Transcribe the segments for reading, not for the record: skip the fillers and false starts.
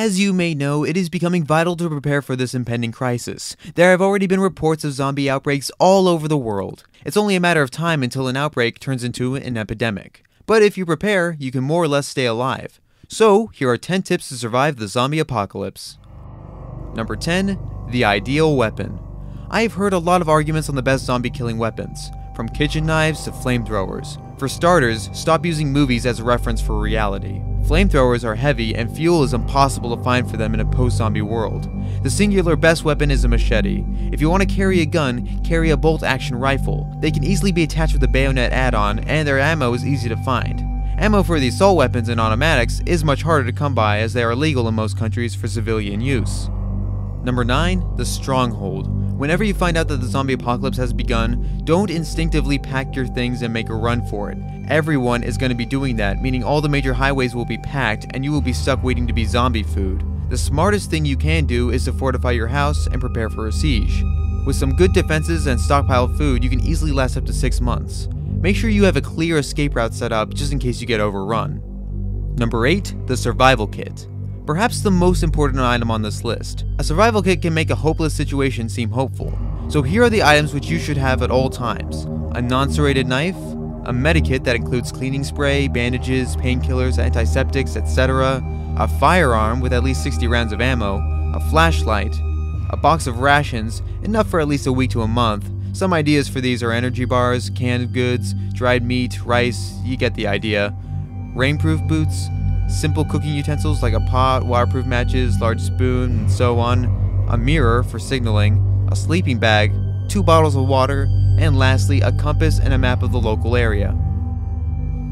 As you may know, it is becoming vital to prepare for this impending crisis. There have already been reports of zombie outbreaks all over the world. It's only a matter of time until an outbreak turns into an epidemic. But if you prepare, you can more or less stay alive. So, here are 10 tips to survive the zombie apocalypse. Number 10. The ideal weapon. I have heard a lot of arguments on the best zombie killing weapons, from kitchen knives to flamethrowers. For starters, stop using movies as a reference for reality. Flamethrowers are heavy and fuel is impossible to find for them in a post-zombie world. The singular best weapon is a machete. If you want to carry a gun, carry a bolt-action rifle. They can easily be attached with a bayonet add-on, and their ammo is easy to find. Ammo for the assault weapons and automatics is much harder to come by as they are illegal in most countries for civilian use. Number 9. The stronghold. Whenever you find out that the zombie apocalypse has begun, don't instinctively pack your things and make a run for it. Everyone is going to be doing that, meaning all the major highways will be packed and you will be stuck waiting to be zombie food. The smartest thing you can do is to fortify your house and prepare for a siege. With some good defenses and stockpiled food, you can easily last up to 6 months. Make sure you have a clear escape route set up just in case you get overrun. Number 8. The survival kit. Perhaps the most important item on this list. A survival kit can make a hopeless situation seem hopeful. So here are the items which you should have at all times. A non-serrated knife, a medikit that includes cleaning spray, bandages, painkillers, antiseptics, etc., a firearm with at least 60 rounds of ammo, a flashlight, a box of rations, enough for at least a week to a month. Some ideas for these are energy bars, canned goods, dried meat, rice, you get the idea. Rainproof boots, simple cooking utensils like a pot, waterproof matches, large spoon, and so on, a mirror for signaling, a sleeping bag, 2 bottles of water, and lastly, a compass and a map of the local area.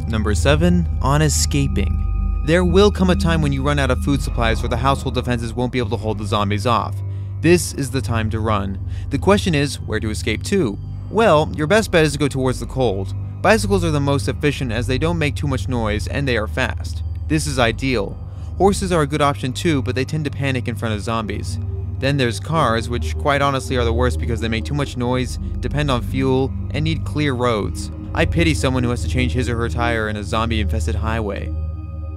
Number 7. On escaping. There will come a time when you run out of food supplies or the household defenses won't be able to hold the zombies off. This is the time to run. The question is, where to escape to? Well, your best bet is to go towards the cold. Bicycles are the most efficient as they don't make too much noise and they are fast. This is ideal. Horses are a good option too, but they tend to panic in front of zombies. Then there's cars, which quite honestly are the worst because they make too much noise, depend on fuel, and need clear roads. I pity someone who has to change his or her tire in a zombie-infested highway.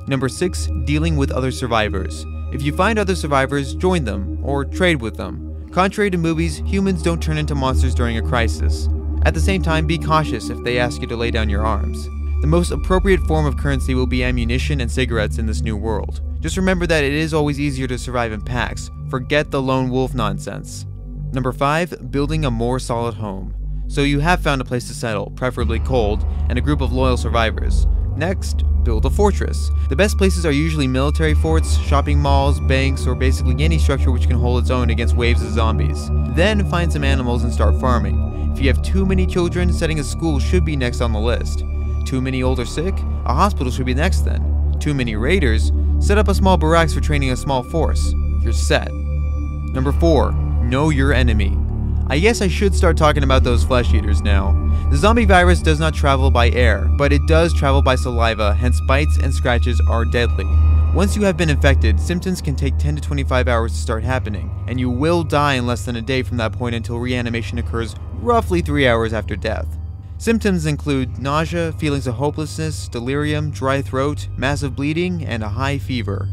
Number 6. Dealing with other survivors. If you find other survivors, join them, or trade with them. Contrary to movies, humans don't turn into monsters during a crisis. At the same time, be cautious if they ask you to lay down your arms. The most appropriate form of currency will be ammunition and cigarettes in this new world. Just remember that it is always easier to survive in packs. Forget the lone wolf nonsense. Number 5. Building a more solid home. So you have found a place to settle, preferably cold, and a group of loyal survivors. Next, build a fortress. The best places are usually military forts, shopping malls, banks, or basically any structure which can hold its own against waves of zombies. Then find some animals and start farming. If you have too many children, setting a school should be next on the list. Too many old or sick? A hospital should be next then. Too many raiders? Set up a small barracks for training a small force. You're set. Number 4. Know your enemy. I guess I should start talking about those flesh eaters now. The zombie virus does not travel by air, but it does travel by saliva, hence bites and scratches are deadly. Once you have been infected, symptoms can take 10 to 25 hours to start happening, and you will die in less than a day from that point until reanimation occurs roughly 3 hours after death. Symptoms include nausea, feelings of hopelessness, delirium, dry throat, massive bleeding, and a high fever.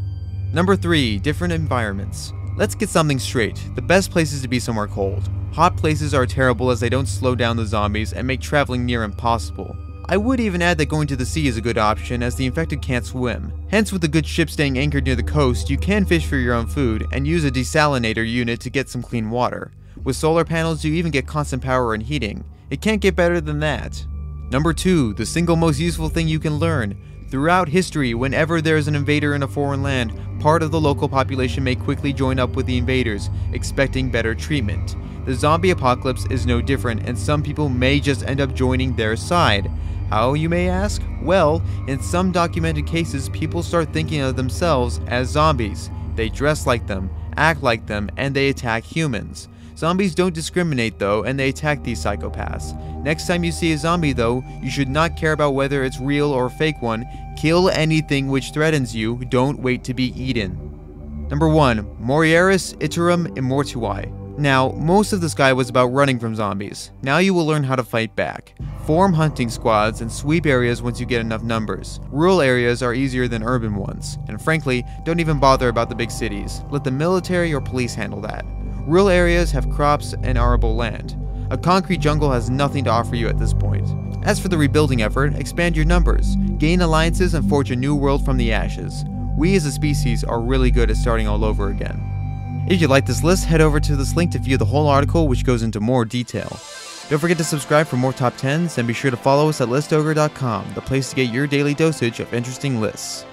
Number 3. Different environments. Let's get something straight. The best place is to be somewhere cold. Hot places are terrible as they don't slow down the zombies and make traveling near impossible. I would even add that going to the sea is a good option as the infected can't swim. Hence, with a good ship staying anchored near the coast, you can fish for your own food and use a desalinator unit to get some clean water. With solar panels, you even get constant power and heating. It can't get better than that. Number 2. The single most useful thing you can learn. Throughout history, whenever there is an invader in a foreign land, part of the local population may quickly join up with the invaders, expecting better treatment. The zombie apocalypse is no different, and some people may just end up joining their side. How, you may ask? Well, in some documented cases, people start thinking of themselves as zombies. They dress like them, act like them, and they attack humans. Zombies don't discriminate though, and they attack these psychopaths. Next time you see a zombie though, you should not care about whether it's real or a fake one. Kill anything which threatens you, don't wait to be eaten. Number 1. Morieris iterum immortui. Now, most of this guide was about running from zombies. Now you will learn how to fight back. Form hunting squads and sweep areas once you get enough numbers. Rural areas are easier than urban ones, and frankly, don't even bother about the big cities. Let the military or police handle that. Rural areas have crops and arable land. A concrete jungle has nothing to offer you at this point. As for the rebuilding effort, expand your numbers, gain alliances, and forge a new world from the ashes. We as a species are really good at starting all over again. If you like this list, head over to this link to view the whole article, which goes into more detail. Don't forget to subscribe for more top 10s, and be sure to follow us at listogre.com, the place to get your daily dosage of interesting lists.